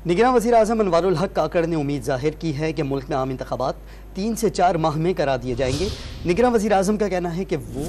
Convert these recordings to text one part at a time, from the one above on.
نگراں وزیر اعظم انوار الحق کاکڑ نے امید ظاہر کی ہے کہ ملک میں عام انتخابات 3 سے 4 ماہ میں کرا دیے جائیں گے۔ نگراں وزیر اعظم کا کہنا ہے کہ وہ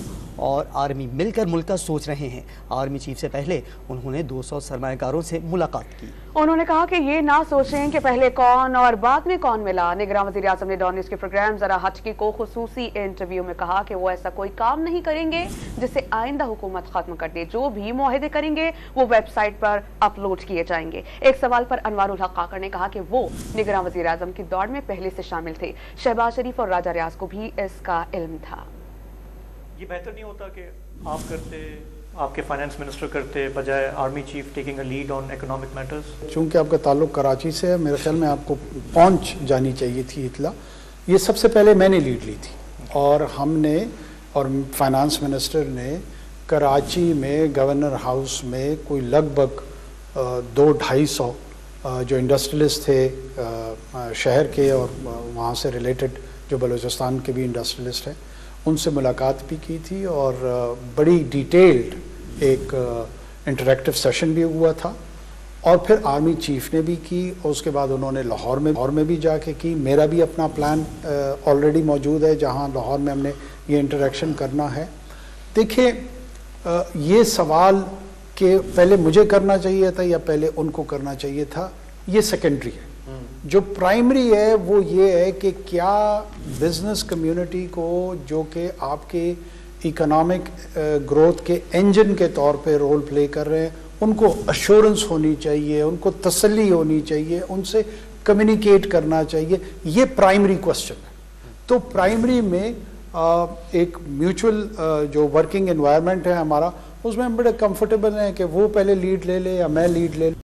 اور آرمی مل کر ملک کا سوچ رہے ہیں۔ آرمی چیف سے پہلے انہوں نے 200 سرمایہ کاروں سے ملاقات کی۔ انہوں نے کہا کہ یہ نہ سوچیں کہ پہلے کون اور بعد میں کون ملا۔ نگراں وزیر اعظم نے ڈان نیوز کے پروگرام ذرا ہٹکے کو خصوصی انٹرویو میں کہا کہ وہ ایسا کوئی کام نہیں کریں گے جس سے آئندہ حکومت ختم کر دے۔ جو بھی معاہدے کریں گے وہ ویب سائٹ پر اپلوڈ کیے جائیں گے۔ ایک سوال پر انوار الحق کاکڑ نے کہا کہ وہ نگراں وزیر اعظم کی دوڑ میں پہلے سے شامل تھے۔ شہباز شریف اور راجہ ریاض کو بھی اس کا علم تھا۔ یہ بہتر نہیں ہوتا کہ آپ کرتے، آپ کے فائنانس منسٹر کرتے، بجائے army chief taking a lead on economic matters? چونکہ آپ کا تعلق کراچی سے ہے، میرے خیال میں آپ کو پہنچ جانی چاہیے تھی اطلاع۔ یہ سب سے پہلے میں نے لیڈ لی تھی، اور ہم نے اور فائنانس منسٹر نے کراچی میں گورنر ہاؤس میں کوئی لگ بھگ 200-250 جو انڈسٹریلسٹ تھے شہر کے اور وہاں سے ریلیٹڈ جو بلوچستان کے بھی انڈسٹریلسٹ ہیں، ان سے ملاقات بھی کی تھی، اور بڑی ڈیٹیلڈ ایک انٹریکٹیو سیشن بھی ہوا تھا۔ اور پھر آرمی چیف نے بھی کی، اور اس کے بعد انہوں نے لاہور میں بھی جا کے کی۔ میرا بھی اپنا پلان آلریڈی موجود ہے جہاں لاہور میں ہم نے یہ انٹریکشن کرنا ہے۔ دیکھیں، یہ سوال کہ پہلے مجھے کرنا چاہیے تھا یا پہلے ان کو کرنا چاہیے تھا، یہ سیکنڈری ہے۔ جو پرائمری ہے وہ یہ ہے کہ کیا بزنس کمیونٹی کو، جو کہ آپ کے اکنامک گروتھ کے انجن کے طور پہ رول پلے کر رہے ہیں، ان کو ایشورنس ہونی چاہیے، ان کو تسلی ہونی چاہیے، ان سے کمیونیکیٹ کرنا چاہیے۔ یہ پرائمری کوسچن ہے۔ تو پرائمری میں ایک میوچل جو ورکنگ انوائرمنٹ ہے ہمارا، اس میں ہم بڑے کمفرٹیبل ہیں کہ وہ پہلے لیڈ لے لے یا میں لیڈ لے لوں۔